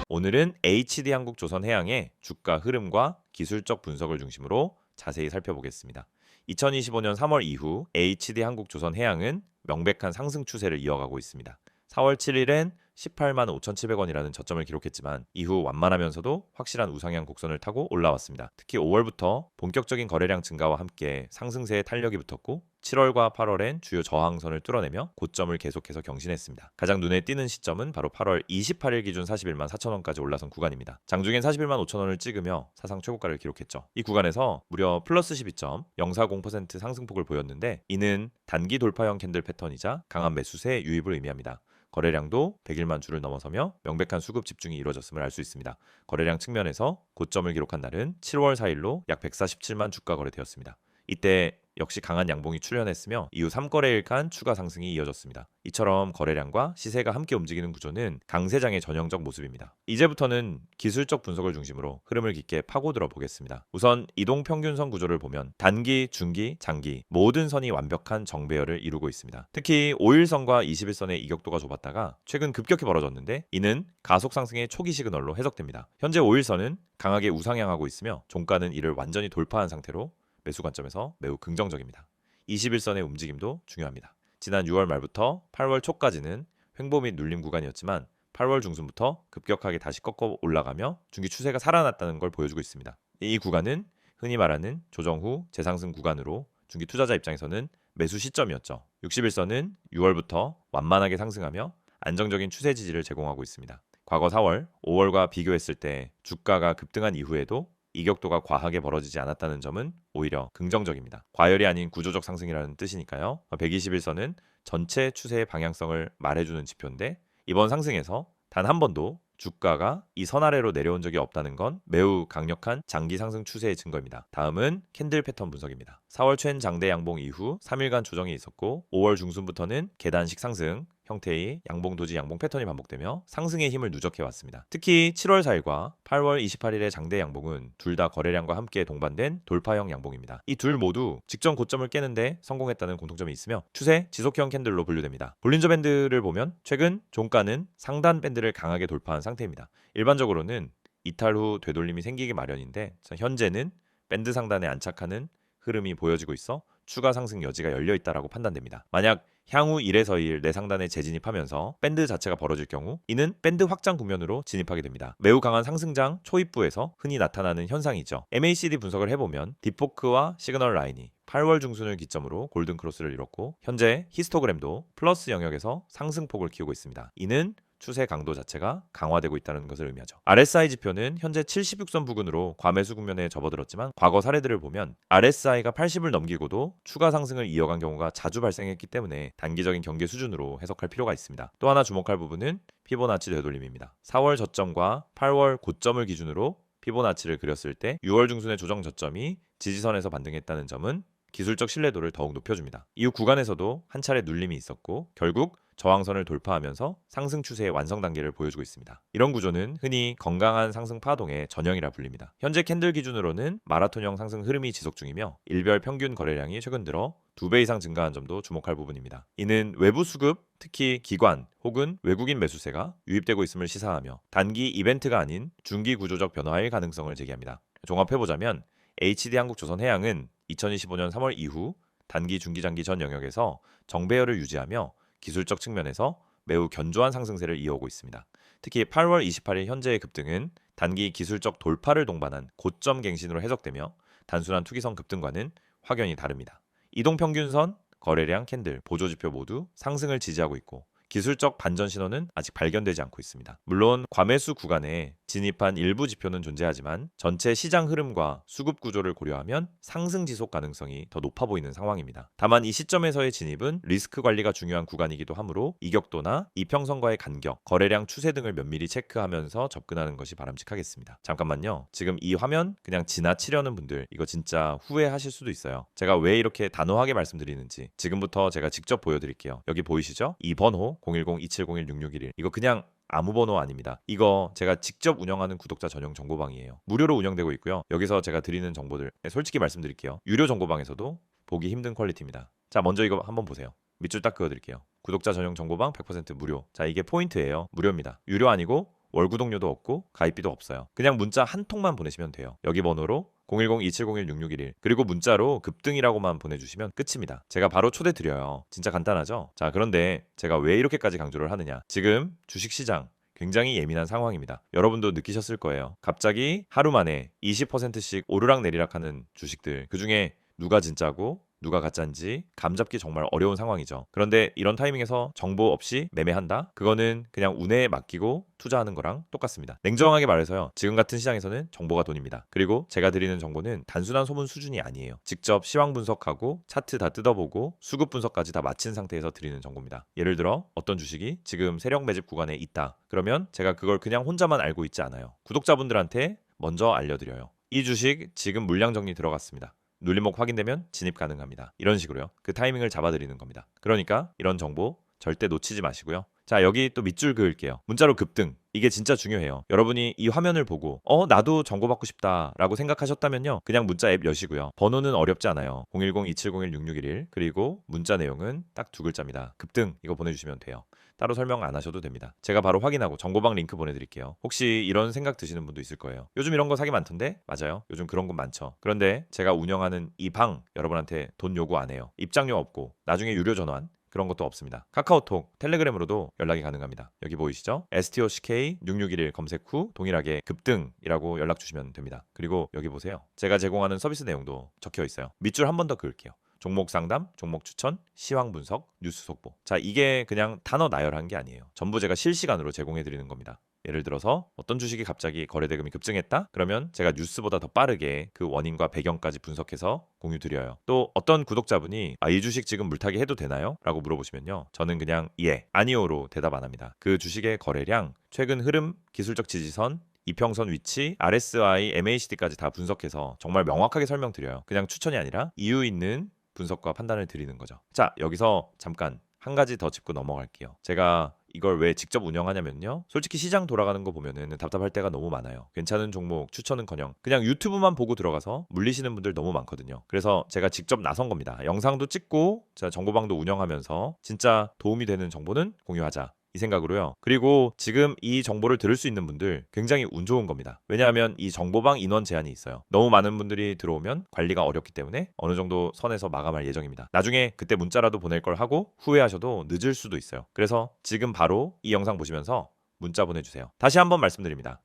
오늘은 HD한국조선해양의 주가 흐름과 기술적 분석을 중심으로 자세히 살펴보겠습니다. 2025년 3월 이후 HD한국조선해양은 명백한 상승 추세를 이어가고 있습니다. 4월 7일엔 18만 5,700원이라는 저점을 기록했지만 이후 완만하면서도 확실한 우상향 곡선을 타고 올라왔습니다. 특히 5월부터 본격적인 거래량 증가와 함께 상승세에 탄력이 붙었고 7월과 8월엔 주요 저항선을 뚫어내며 고점을 계속해서 경신했습니다. 가장 눈에 띄는 시점은 바로 8월 28일 기준 41만 4천원까지 올라선 구간입니다. 장중엔 41만 5천원을 찍으며 사상 최고가를 기록했죠. 이 구간에서 무려 플러스 12.040% 상승폭을 보였는데 이는 단기 돌파형 캔들 패턴이자 강한 매수세의 유입을 의미합니다. 거래량도 100일만 주를 넘어서며 명백한 수급 집중이 이루어졌음을 알 수 있습니다. 거래량 측면에서 고점을 기록한 날은 7월 4일로 약 147만 주가 거래되었습니다. 이때 역시 강한 양봉이 출현했으며 이후 3거래일간 추가 상승이 이어졌습니다. 이처럼 거래량과 시세가 함께 움직이는 구조는 강세장의 전형적 모습입니다. 이제부터는 기술적 분석을 중심으로 흐름을 깊게 파고들어 보겠습니다. 우선 이동평균선 구조를 보면 단기, 중기, 장기 모든 선이 완벽한 정배열을 이루고 있습니다. 특히 5일선과 21선의 이격도가 좁았다가 최근 급격히 벌어졌는데 이는 가속 상승의 초기 시그널로 해석됩니다. 현재 5일선은 강하게 우상향하고 있으며 종가는 이를 완전히 돌파한 상태로 매수 관점에서 매우 긍정적입니다. 21선의 움직임도 중요합니다. 지난 6월 말부터 8월 초까지는 횡보 및 눌림 구간이었지만 8월 중순부터 급격하게 다시 꺾어 올라가며 중기 추세가 살아났다는 걸 보여주고 있습니다. 이 구간은 흔히 말하는 조정 후 재상승 구간으로 중기 투자자 입장에서는 매수 시점이었죠. 61선은 6월부터 완만하게 상승하며 안정적인 추세 지지를 제공하고 있습니다. 과거 4월, 5월과 비교했을 때 주가가 급등한 이후에도 이격도가 과하게 벌어지지 않았다는 점은 오히려 긍정적입니다. 과열이 아닌 구조적 상승이라는 뜻이니까요. 121선은 전체 추세의 방향성을 말해주는 지표인데 이번 상승에서 단 한 번도 주가가 이 선 아래로 내려온 적이 없다는 건 매우 강력한 장기 상승 추세의 증거입니다. 다음은 캔들 패턴 분석입니다. 4월 최근 장대 양봉 이후 3일간 조정이 있었고 5월 중순부터는 계단식 상승 형태의 양봉 도지 양봉 패턴이 반복되며 상승의 힘을 누적해 왔습니다. 특히 7월 4일과 8월 28일의 장대 양봉은 둘 다 거래량과 함께 동반된 돌파형 양봉입니다. 이 둘 모두 직전 고점을 깨는데 성공했다는 공통점이 있으며 추세 지속형 캔들로 분류됩니다. 볼린저 밴드를 보면 최근 종가는 상단 밴드를 강하게 돌파한 상태입니다. 일반적으로는 이탈 후 되돌림이 생기기 마련인데 현재는 밴드 상단에 안착하는 흐름이 보여지고 있어 추가 상승 여지가 열려 있다라고 판단됩니다. 만약 향후 1에서 2일 내상단에 재진입하면서 밴드 자체가 벌어질 경우 이는 밴드 확장 국면으로 진입하게 됩니다. 매우 강한 상승장 초입부에서 흔히 나타나는 현상이죠. MACD 분석을 해보면 딥포크와 시그널 라인이 8월 중순을 기점으로 골든 크로스를 이뤘고 현재 히스토그램도 플러스 영역에서 상승폭을 키우고 있습니다. 이는 추세 강도 자체가 강화되고 있다는 것을 의미하죠. RSI 지표는 현재 76선 부근으로 과매수 국면에 접어들었지만 과거 사례들을 보면 RSI가 80을 넘기고도 추가 상승을 이어간 경우가 자주 발생했기 때문에 단기적인 경계 수준으로 해석할 필요가 있습니다. 또 하나 주목할 부분은 피보나치 되돌림입니다. 4월 저점과 8월 고점을 기준으로 피보나치를 그렸을 때 6월 중순의 조정 저점이 지지선에서 반등했다는 점은 기술적 신뢰도를 더욱 높여줍니다. 이후 구간에서도 한 차례 눌림이 있었고 결국 저항선을 돌파하면서 상승 추세의 완성 단계를 보여주고 있습니다. 이런 구조는 흔히 건강한 상승 파동의 전형이라 불립니다. 현재 캔들 기준으로는 마라톤형 상승 흐름이 지속 중이며 일별 평균 거래량이 최근 들어 2배 이상 증가한 점도 주목할 부분입니다. 이는 외부 수급, 특히 기관 혹은 외국인 매수세가 유입되고 있음을 시사하며 단기 이벤트가 아닌 중기 구조적 변화의 가능성을 제기합니다. 종합해보자면 HD한국조선해양은 2025년 3월 이후 단기, 중기, 장기 전 영역에서 정배열을 유지하며 기술적 측면에서 매우 견조한 상승세를 이어오고 있습니다. 특히 8월 28일 현재의 급등은 단기 기술적 돌파를 동반한 고점 갱신으로 해석되며 단순한 투기성 급등과는 확연히 다릅니다. 이동평균선, 거래량, 캔들, 보조지표 모두 상승을 지지하고 있고 기술적 반전 신호는 아직 발견되지 않고 있습니다. 물론 과매수 구간에 진입한 일부 지표는 존재하지만 전체 시장 흐름과 수급 구조를 고려하면 상승 지속 가능성이 더 높아 보이는 상황입니다. 다만 이 시점에서의 진입은 리스크 관리가 중요한 구간이기도 하므로 이격도나 이평선과의 간격, 거래량 추세 등을 면밀히 체크하면서 접근하는 것이 바람직하겠습니다. 잠깐만요. 지금 이 화면 그냥 지나치려는 분들 이거 진짜 후회하실 수도 있어요. 제가 왜 이렇게 단호하게 말씀드리는지 지금부터 제가 직접 보여드릴게요. 여기 보이시죠? 이 번호 010-2701-6611 이거 그냥 아무 번호 아닙니다. 이거 제가 직접 운영하는 구독자 전용 정보방이에요. 무료로 운영되고 있고요. 여기서 제가 드리는 정보들 솔직히 말씀드릴게요. 유료 정보방에서도 보기 힘든 퀄리티입니다. 자, 먼저 이거 한번 보세요. 밑줄 딱 그어드릴게요. 구독자 전용 정보방 100% 무료. 자, 이게 포인트예요. 무료입니다. 유료 아니고 월 구독료도 없고 가입비도 없어요. 그냥 문자 한 통만 보내시면 돼요. 여기 번호로 010-2701-6611 그리고 문자로 급등이라고만 보내주시면 끝입니다. 제가 바로 초대 드려요. 진짜 간단하죠? 자, 그런데 제가 왜 이렇게까지 강조를 하느냐? 지금 주식시장 굉장히 예민한 상황입니다. 여러분도 느끼셨을 거예요. 갑자기 하루 만에 20%씩 오르락내리락하는 주식들, 그중에 누가 진짜고 누가 가짜인지 감잡기 정말 어려운 상황이죠. 그런데 이런 타이밍에서 정보 없이 매매한다? 그거는 그냥 운에 맡기고 투자하는 거랑 똑같습니다. 냉정하게 말해서요. 지금 같은 시장에서는 정보가 돈입니다. 그리고 제가 드리는 정보는 단순한 소문 수준이 아니에요. 직접 시황 분석하고 차트 다 뜯어보고 수급 분석까지 다 마친 상태에서 드리는 정보입니다. 예를 들어 어떤 주식이 지금 세력 매집 구간에 있다. 그러면 제가 그걸 그냥 혼자만 알고 있지 않아요. 구독자분들한테 먼저 알려드려요. 이 주식 지금 물량 정리 들어갔습니다. 눌림목 확인되면 진입 가능합니다. 이런 식으로요. 그 타이밍을 잡아드리는 겁니다. 그러니까 이런 정보 절대 놓치지 마시고요. 자, 여기 또 밑줄 그을게요. 문자로 급등. 이게 진짜 중요해요. 여러분이 이 화면을 보고 나도 정보 받고 싶다 라고 생각하셨다면요. 그냥 문자 앱 여시고요. 번호는 어렵지 않아요. 010-2701-6611 그리고 문자 내용은 딱 두 글자입니다. 급등 이거 보내주시면 돼요. 따로 설명 안 하셔도 됩니다. 제가 바로 확인하고 정보방 링크 보내드릴게요. 혹시 이런 생각 드시는 분도 있을 거예요. 요즘 이런 거 사기 많던데? 맞아요. 요즘 그런 건 많죠. 그런데 제가 운영하는 이 방 여러분한테 돈 요구 안 해요. 입장료 없고 나중에 유료 전환 그런 것도 없습니다. 카카오톡, 텔레그램으로도 연락이 가능합니다. 여기 보이시죠? STOCK6611 검색 후 동일하게 급등이라고 연락 주시면 됩니다. 그리고 여기 보세요. 제가 제공하는 서비스 내용도 적혀 있어요. 밑줄 한 번 더 그을게요. 종목 상담, 종목 추천, 시황 분석, 뉴스 속보. 자, 이게 그냥 단어 나열한 게 아니에요. 전부 제가 실시간으로 제공해 드리는 겁니다. 예를 들어서 어떤 주식이 갑자기 거래 대금이 급증했다? 그러면 제가 뉴스보다 더 빠르게 그 원인과 배경까지 분석해서 공유 드려요. 또 어떤 구독자분이 이 주식 지금 물타기 해도 되나요? 라고 물어보시면요. 저는 그냥 예, 아니오로 대답 안 합니다. 그 주식의 거래량, 최근 흐름, 기술적 지지선, 이평선 위치, RSI, MACD까지 다 분석해서 정말 명확하게 설명드려요. 그냥 추천이 아니라 이유 있는 분석과 판단을 드리는 거죠. 자, 여기서 잠깐 한 가지 더 짚고 넘어갈게요. 제가 이걸 왜 직접 운영하냐면요. 솔직히 시장 돌아가는 거 보면은 답답할 때가 너무 많아요. 괜찮은 종목 추천은커녕 그냥 유튜브만 보고 들어가서 물리시는 분들 너무 많거든요. 그래서 제가 직접 나선 겁니다. 영상도 찍고 제가 정보방도 운영하면서 진짜 도움이 되는 정보는 공유하자. 이 생각으로요. 그리고 지금 이 정보를 들을 수 있는 분들 굉장히 운 좋은 겁니다. 왜냐하면 이 정보방 인원 제한이 있어요. 너무 많은 분들이 들어오면 관리가 어렵기 때문에 어느 정도 선에서 마감할 예정입니다. 나중에 그때 문자라도 보낼 걸 하고 후회하셔도 늦을 수도 있어요. 그래서 지금 바로 이 영상 보시면서 문자 보내주세요. 다시 한번 말씀드립니다.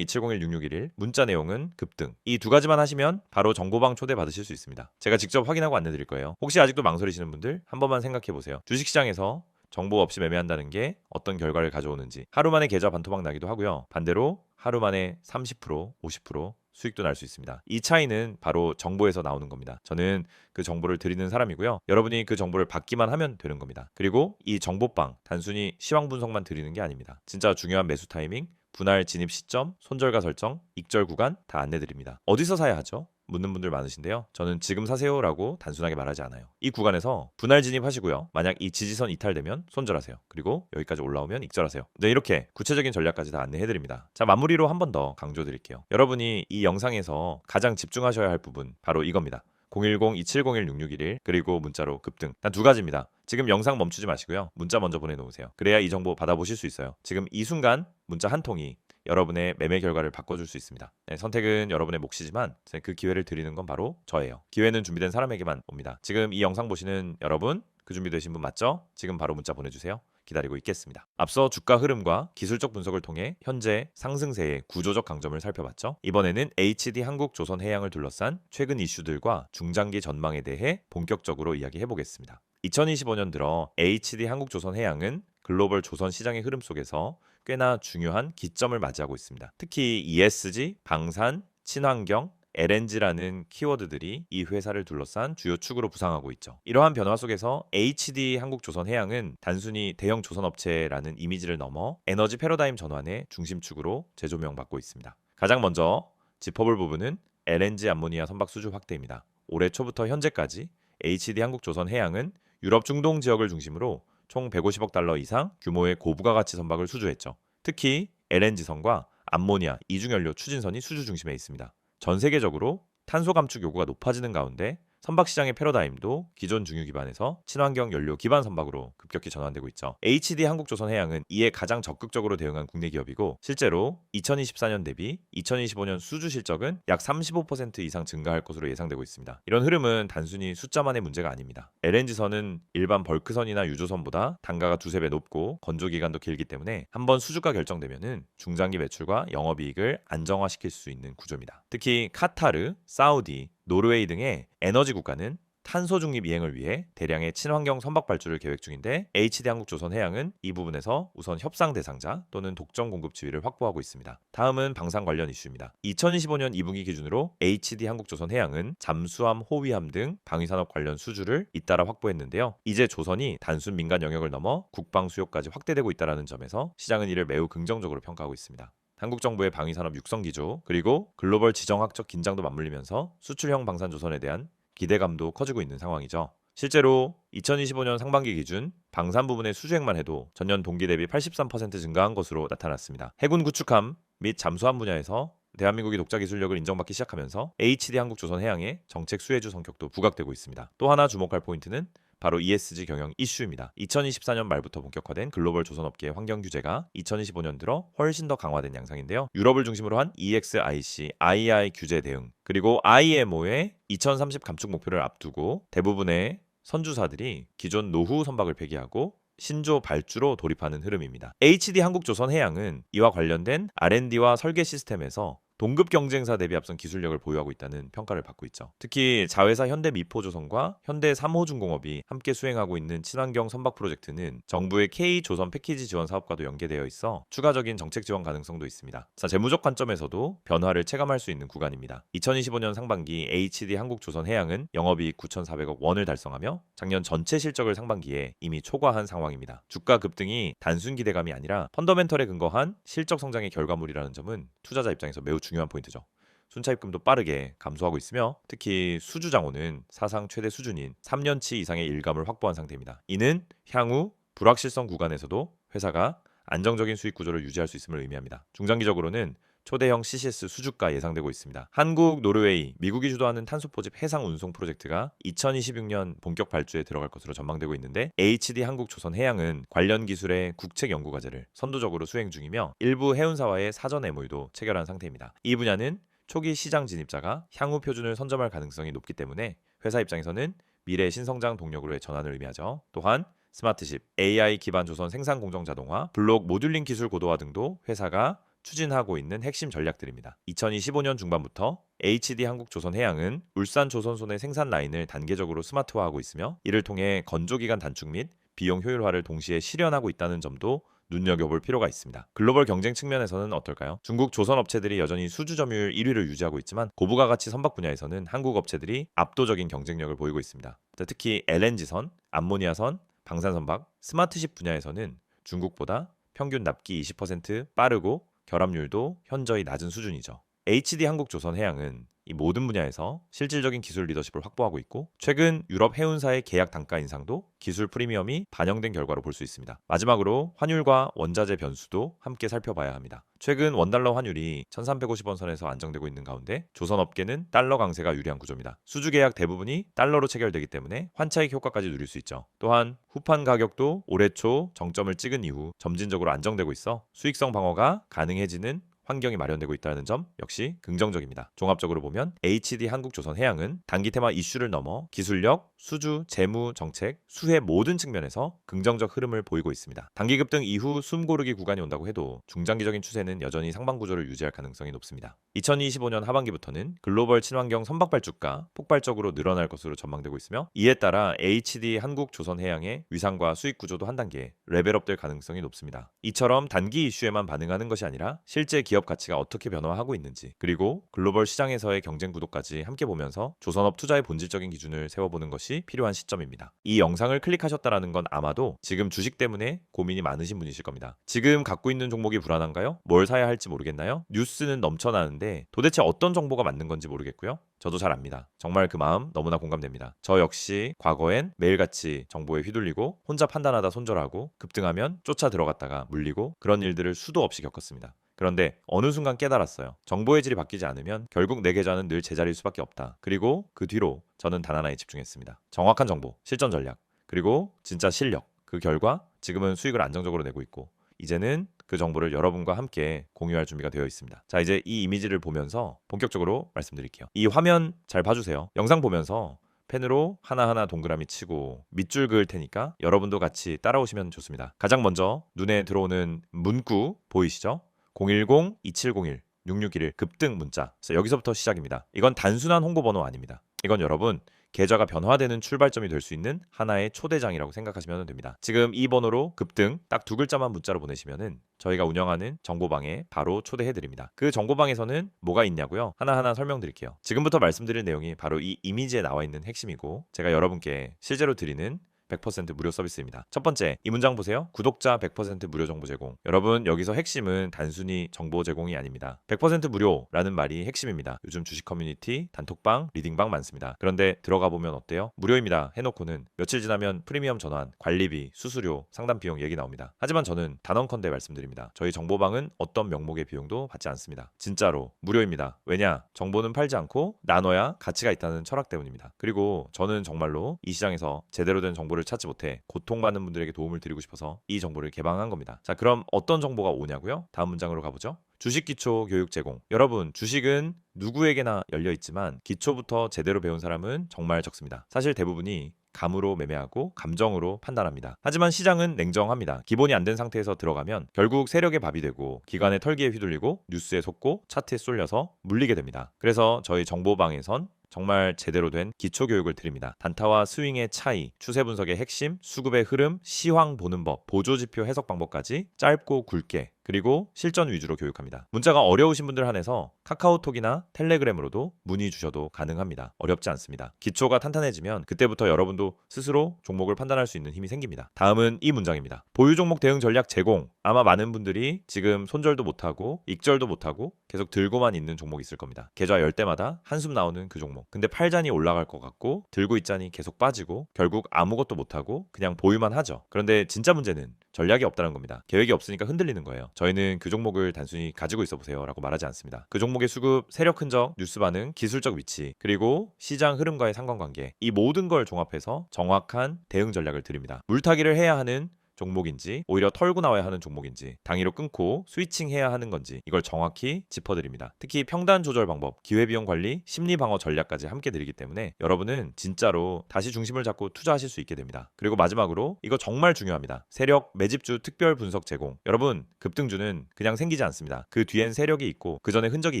010-2701-6611 문자 내용은 급등. 이 두 가지만 하시면 바로 정보방 초대 받으실 수 있습니다. 제가 직접 확인하고 안내 드릴 거예요. 혹시 아직도 망설이시는 분들 한 번만 생각해 보세요. 주식시장에서 정보 없이 매매한다는 게 어떤 결과를 가져오는지. 하루 만에 계좌 반토막 나기도 하고요. 반대로 하루 만에 30%, 50% 수익도 날 수 있습니다. 이 차이는 바로 정보에서 나오는 겁니다. 저는 그 정보를 드리는 사람이고요. 여러분이 그 정보를 받기만 하면 되는 겁니다. 그리고 이 정보방 단순히 시황 분석만 드리는 게 아닙니다. 진짜 중요한 매수 타이밍, 분할 진입 시점, 손절가 설정, 익절 구간 다 안내드립니다. 어디서 사야 하죠? 묻는 분들 많으신데요. 저는 지금 사세요라고 단순하게 말하지 않아요. 이 구간에서 분할 진입하시고요. 만약 이 지지선 이탈되면 손절하세요. 그리고 여기까지 올라오면 익절하세요. 네, 이렇게 구체적인 전략까지 다 안내해드립니다. 자, 마무리로 한 번 더 강조드릴게요. 여러분이 이 영상에서 가장 집중하셔야 할 부분 바로 이겁니다. 010-2701-6611 그리고 문자로 급등. 단 두 가지입니다. 지금 영상 멈추지 마시고요. 문자 먼저 보내놓으세요. 그래야 이 정보 받아보실 수 있어요. 지금 이 순간 문자 한 통이 여러분의 매매 결과를 바꿔줄 수 있습니다. 네, 선택은 여러분의 몫이지만 그 기회를 드리는 건 바로 저예요. 기회는 준비된 사람에게만 옵니다. 지금 이 영상 보시는 여러분, 그 준비되신 분 맞죠? 지금 바로 문자 보내주세요. 기다리고 있겠습니다. 앞서 주가 흐름과 기술적 분석을 통해 현재 상승세의 구조적 강점을 살펴봤죠. 이번에는 HD 한국조선해양을 둘러싼 최근 이슈들과 중장기 전망에 대해 본격적으로 이야기해보겠습니다. 2025년 들어 HD 한국조선해양은 글로벌 조선 시장의 흐름 속에서 꽤나 중요한 기점을 맞이하고 있습니다. 특히 ESG, 방산, 친환경, LNG라는 키워드들이 이 회사를 둘러싼 주요 축으로 부상하고 있죠. 이러한 변화 속에서 HD 한국조선해양은 단순히 대형 조선업체라는 이미지를 넘어 에너지 패러다임 전환의 중심축으로 재조명받고 있습니다. 가장 먼저 짚어볼 부분은 LNG 암모니아 선박 수주 확대입니다. 올해 초부터 현재까지 HD 한국조선해양은 유럽 중동 지역을 중심으로 총 150억 달러 이상 규모의 고부가가치 선박을 수주했죠. 특히 LNG선과 암모니아, 이중연료 추진선이 수주 중심에 있습니다. 전 세계적으로 탄소 감축 요구가 높아지는 가운데 선박 시장의 패러다임도 기존 중유 기반에서 친환경 연료 기반 선박으로 급격히 전환되고 있죠. HD 한국조선해양은 이에 가장 적극적으로 대응한 국내 기업이고 실제로 2024년 대비 2025년 수주 실적은 약 35% 이상 증가할 것으로 예상되고 있습니다. 이런 흐름은 단순히 숫자만의 문제가 아닙니다. LNG선은 일반 벌크선이나 유조선보다 단가가 두세 배 높고 건조 기간도 길기 때문에 한번 수주가 결정되면은 중장기 매출과 영업이익을 안정화시킬 수 있는 구조입니다. 특히 카타르, 사우디, 노르웨이 등의 에너지 국가는 탄소 중립 이행을 위해 대량의 친환경 선박 발주를 계획 중인데 HD 한국조선해양은 이 부분에서 우선 협상 대상자 또는 독점 공급 지위를 확보하고 있습니다. 다음은 방산 관련 이슈입니다. 2025년 2분기 기준으로 HD 한국조선해양은 잠수함, 호위함 등 방위산업 관련 수주를 잇따라 확보했는데요. 이제 조선이 단순 민간 영역을 넘어 국방 수요까지 확대되고 있다는 점에서 시장은 이를 매우 긍정적으로 평가하고 있습니다. 한국 정부의 방위산업 육성 기조 그리고 글로벌 지정학적 긴장도 맞물리면서 수출형 방산 조선에 대한 기대감도 커지고 있는 상황이죠. 실제로 2025년 상반기 기준 방산 부분의 수주액만 해도 전년 동기 대비 83% 증가한 것으로 나타났습니다. 해군 구축함 및 잠수함 분야에서 대한민국이 독자 기술력을 인정받기 시작하면서 HD 한국조선해양의 정책 수혜주 성격도 부각되고 있습니다. 또 하나 주목할 포인트는 바로 ESG 경영 이슈입니다. 2024년 말부터 본격화된 글로벌 조선업계의 환경 규제가 2025년 들어 훨씬 더 강화된 양상인데요. 유럽을 중심으로 한 EXIC, II 규제 대응, 그리고 IMO의 2030 감축 목표를 앞두고 대부분의 선주사들이 기존 노후 선박을 폐기하고 신조 발주로 돌입하는 흐름입니다. HD 한국조선해양은 이와 관련된 R&D와 설계 시스템에서 동급 경쟁사 대비 앞선 기술력을 보유하고 있다는 평가를 받고 있죠. 특히 자회사 현대미포조선과 현대삼호중공업이 함께 수행하고 있는 친환경 선박 프로젝트는 정부의 K조선 패키지 지원 사업과도 연계되어 있어 추가적인 정책 지원 가능성도 있습니다. 재무적 관점에서도 변화를 체감할 수 있는 구간입니다. 2025년 상반기 HD 한국조선해양은 영업이익 9,400억 원을 달성하며 작년 전체 실적을 상반기에 이미 초과한 상황입니다. 주가 급등이 단순 기대감이 아니라 펀더멘털에 근거한 실적 성장의 결과물이라는 점은 투자자 입장에서 매우 중요한 포인트죠. 순차입금도 빠르게 감소하고 있으며 특히 수주 장호는 사상 최대 수준인 3년치 이상의 일감을 확보한 상태입니다. 이는 향후 불확실성 구간에서도 회사가 안정적인 수익 구조를 유지할 수 있음을 의미합니다. 중장기적으로는 초대형 CCS 수주가 예상되고 있습니다. 한국, 노르웨이, 미국이 주도하는 탄소 포집 해상 운송 프로젝트가 2026년 본격 발주에 들어갈 것으로 전망되고 있는데 HD 한국조선해양은 관련 기술의 국책 연구 과제를 선도적으로 수행 중이며 일부 해운사와의 사전 MOU도 체결한 상태입니다. 이 분야는 초기 시장 진입자가 향후 표준을 선점할 가능성이 높기 때문에 회사 입장에서는 미래 신성장 동력으로의 전환을 의미하죠. 또한 스마트십, AI 기반 조선 생산 공정 자동화, 블록 모듈링 기술 고도화 등도 회사가 추진하고 있는 핵심 전략들입니다. 2025년 중반부터 HD 한국조선해양은 울산 조선소의 생산 라인을 단계적으로 스마트화하고 있으며 이를 통해 건조기간 단축 및 비용 효율화를 동시에 실현하고 있다는 점도 눈여겨볼 필요가 있습니다. 글로벌 경쟁 측면에서는 어떨까요? 중국 조선 업체들이 여전히 수주 점유율 1위를 유지하고 있지만 고부가 가치 선박 분야에서는 한국 업체들이 압도적인 경쟁력을 보이고 있습니다. 특히 LNG선, 암모니아선, 방산선박, 스마트십 분야에서는 중국보다 평균 납기 20% 빠르고 결합률도 현저히 낮은 수준이죠. HD 한국조선해양은 이 모든 분야에서 실질적인 기술 리더십을 확보하고 있고 최근 유럽 해운사의 계약 단가 인상도 기술 프리미엄이 반영된 결과로 볼 수 있습니다. 마지막으로 환율과 원자재 변수도 함께 살펴봐야 합니다. 최근 원달러 환율이 1350원 선에서 안정되고 있는 가운데 조선업계는 달러 강세가 유리한 구조입니다. 수주 계약 대부분이 달러로 체결되기 때문에 환차익 효과까지 누릴 수 있죠. 또한 후판 가격도 올해 초 정점을 찍은 이후 점진적으로 안정되고 있어 수익성 방어가 가능해지는 환경이 마련되고 있다는 점 역시 긍정적입니다. 종합적으로 보면 HD 한국조선해양은 단기 테마 이슈를 넘어 기술력, 수주, 재무, 정책, 수혜 모든 측면에서 긍정적 흐름을 보이고 있습니다. 단기 급등 이후 숨고르기 구간이 온다고 해도 중장기적인 추세는 여전히 상방 구조를 유지할 가능성이 높습니다. 2025년 하반기부터는 글로벌 친환경 선박 발주가 폭발적으로 늘어날 것으로 전망되고 있으며 이에 따라 HD 한국조선해양의 위상과 수익 구조도 한 단계 레벨업될 가능성이 높습니다. 이처럼 단기 이슈에만 반응하는 것이 아니라 실제 기업 가치가 어떻게 변화하고 있는지 그리고 글로벌 시장에서의 경쟁 구도까지 함께 보면서 조선업 투자의 본질적인 기준을 세워보는 것이 필요한 시점입니다. 이 영상을 클릭하셨다는 건 아마도 지금 주식 때문에 고민이 많으신 분이실 겁니다. 지금 갖고 있는 종목이 불안한가요? 뭘 사야 할지 모르겠나요? 뉴스는 넘쳐나는데 도대체 어떤 정보가 맞는 건지 모르겠고요. 저도 잘 압니다. 정말 그 마음 너무나 공감됩니다. 저 역시 과거엔 매일같이 정보에 휘둘리고 혼자 판단하다 손절하고 급등하면 쫓아 들어갔다가 물리고 그런 일들을 수도 없이 겪었습니다. 그런데 어느 순간 깨달았어요. 정보의 질이 바뀌지 않으면 결국 내 계좌는 늘 제자리일 수밖에 없다. 그리고 그 뒤로 저는 단 하나에 집중했습니다. 정확한 정보, 실전 전략, 그리고 진짜 실력. 그 결과 지금은 수익을 안정적으로 내고 있고 이제는 그 정보를 여러분과 함께 공유할 준비가 되어 있습니다. 자, 이제 이 이미지를 보면서 본격적으로 말씀드릴게요. 이 화면 잘 봐주세요. 영상 보면서 펜으로 하나하나 동그라미 치고 밑줄 그을 테니까 여러분도 같이 따라오시면 좋습니다. 가장 먼저 눈에 들어오는 문구 보이시죠? 010-2701-6611 급등 문자. 그래서 여기서부터 시작입니다. 이건 단순한 홍보번호 아닙니다. 이건 여러분 계좌가 변화되는 출발점이 될 수 있는 하나의 초대장이라고 생각하시면 됩니다. 지금 이 번호로 급등 딱 두 글자만 문자로 보내시면은 저희가 운영하는 정보방에 바로 초대해드립니다. 그 정보방에서는 뭐가 있냐고요? 하나하나 설명드릴게요. 지금부터 말씀드릴 내용이 바로 이 이미지에 나와 있는 핵심이고 제가 여러분께 실제로 드리는 100% 무료 서비스입니다. 첫 번째, 이 문장 보세요. 구독자 100% 무료 정보 제공. 여러분, 여기서 핵심은 단순히 정보 제공이 아닙니다. 100% 무료라는 말이 핵심입니다. 요즘 주식 커뮤니티, 단톡방, 리딩방 많습니다. 그런데 들어가 보면 어때요? 무료입니다 해놓고는 며칠 지나면 프리미엄 전환, 관리비, 수수료, 상담 비용 얘기 나옵니다. 하지만 저는 단언컨대 말씀드립니다. 저희 정보방은 어떤 명목의 비용도 받지 않습니다. 진짜로 무료입니다. 왜냐? 정보는 팔지 않고 나눠야 가치가 있다는 철학 때문입니다. 그리고 저는 정말로 이 시장에서 제대로 된 정보를 찾지 못해 고통받는 분들에게 도움을 드리고 싶어서 이 정보를 개방한 겁니다. 자, 그럼 어떤 정보가 오냐고요? 다음 문장으로 가보죠. 주식 기초 교육 제공. 여러분, 주식은 누구에게나 열려 있지만 기초부터 제대로 배운 사람은 정말 적습니다. 사실 대부분이 감으로 매매하고 감정으로 판단합니다. 하지만 시장은 냉정합니다. 기본이 안 된 상태에서 들어가면 결국 세력의 밥이 되고 기관의 털기에 휘둘리고 뉴스에 속고 차트에 쏠려서 물리게 됩니다. 그래서 저희 정보방에선 정말 제대로 된 기초 교육을 드립니다. 단타와 스윙의 차이, 추세 분석의 핵심, 수급의 흐름, 시황 보는 법, 보조 지표 해석 방법까지 짧고 굵게 그리고 실전 위주로 교육합니다. 문자가 어려우신 분들 한해서 카카오톡이나 텔레그램으로도 문의 주셔도 가능합니다. 어렵지 않습니다. 기초가 탄탄해지면 그때부터 여러분도 스스로 종목을 판단할 수 있는 힘이 생깁니다. 다음은 이 문장입니다. 보유 종목 대응 전략 제공. 아마 많은 분들이 지금 손절도 못하고 익절도 못하고 계속 들고만 있는 종목이 있을 겁니다. 계좌 열 때마다 한숨 나오는 그 종목. 근데 팔자니 올라갈 것 같고 들고 있자니 계속 빠지고 결국 아무것도 못하고 그냥 보유만 하죠. 그런데 진짜 문제는 전략이 없다는 겁니다. 계획이 없으니까 흔들리는 거예요. 저희는 그 종목을 단순히 가지고 있어 보세요 라고 말하지 않습니다. 그 종목의 수급, 세력 흔적, 뉴스 반응, 기술적 위치, 그리고 시장 흐름과의 상관관계, 이 모든 걸 종합해서 정확한 대응 전략을 드립니다. 물타기를 해야 하는 종목인지 오히려 털고 나와야 하는 종목인지 당위로 끊고 스위칭해야 하는 건지 이걸 정확히 짚어드립니다. 특히 평단 조절 방법, 기회비용 관리, 심리 방어 전략까지 함께 드리기 때문에 여러분은 진짜로 다시 중심을 잡고 투자하실 수 있게 됩니다. 그리고 마지막으로 이거 정말 중요합니다. 세력 매집주 특별 분석 제공. 여러분, 급등주는 그냥 생기지 않습니다. 그 뒤엔 세력이 있고 그 전에 흔적이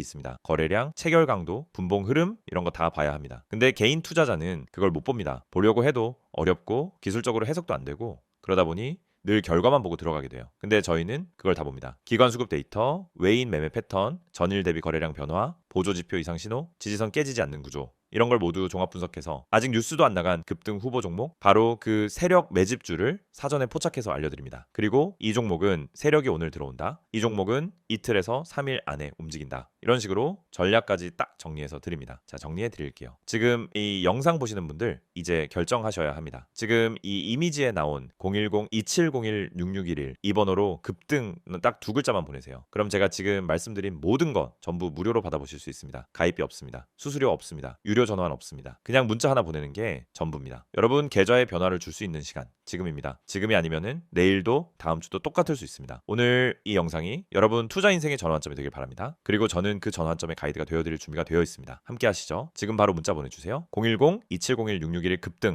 있습니다. 거래량, 체결 강도, 분봉 흐름 이런 거 다 봐야 합니다. 근데 개인 투자자는 그걸 못 봅니다. 보려고 해도 어렵고 기술적으로 해석도 안 되고 그러다 보니 늘 결과만 보고 들어가게 돼요. 근데 저희는 그걸 다 봅니다. 기관 수급 데이터, 외인 매매 패턴, 전일 대비 거래량 변화, 보조 지표 이상 신호, 지지선 깨지지 않는 구조 이런 걸 모두 종합 분석해서 아직 뉴스도 안 나간 급등 후보 종목 바로 그 세력 매집주를 사전에 포착해서 알려드립니다. 그리고 이 종목은 세력이 오늘 들어온다. 이 종목은 이틀에서 3일 안에 움직인다. 이런 식으로 전략까지 딱 정리해서 드립니다. 자, 정리해 드릴게요. 지금 이 영상 보시는 분들 이제 결정하셔야 합니다. 지금 이 이미지에 나온 010-2701-6611 이 번호로 급등 딱 두 글자만 보내세요. 그럼 제가 지금 말씀드린 모든 것 전부 무료로 받아보실 수 있습니다. 가입비 없습니다. 수수료 없습니다. 유료 전환 없습니다. 그냥 문자 하나 보내는 게 전부입니다. 여러분 계좌에 변화를 줄 수 있는 시간 지금입니다. 지금이 아니면은 내일도 다음 주도 똑같을 수 있습니다. 오늘 이 영상이 여러분 투자 인생의 전환점이 되길 바랍니다. 그리고 저는 그 전환점의 가이드가 되어드릴 준비가 되어 있습니다. 함께 하시죠. 지금 바로 문자 보내주세요. 010-2701-6611 급등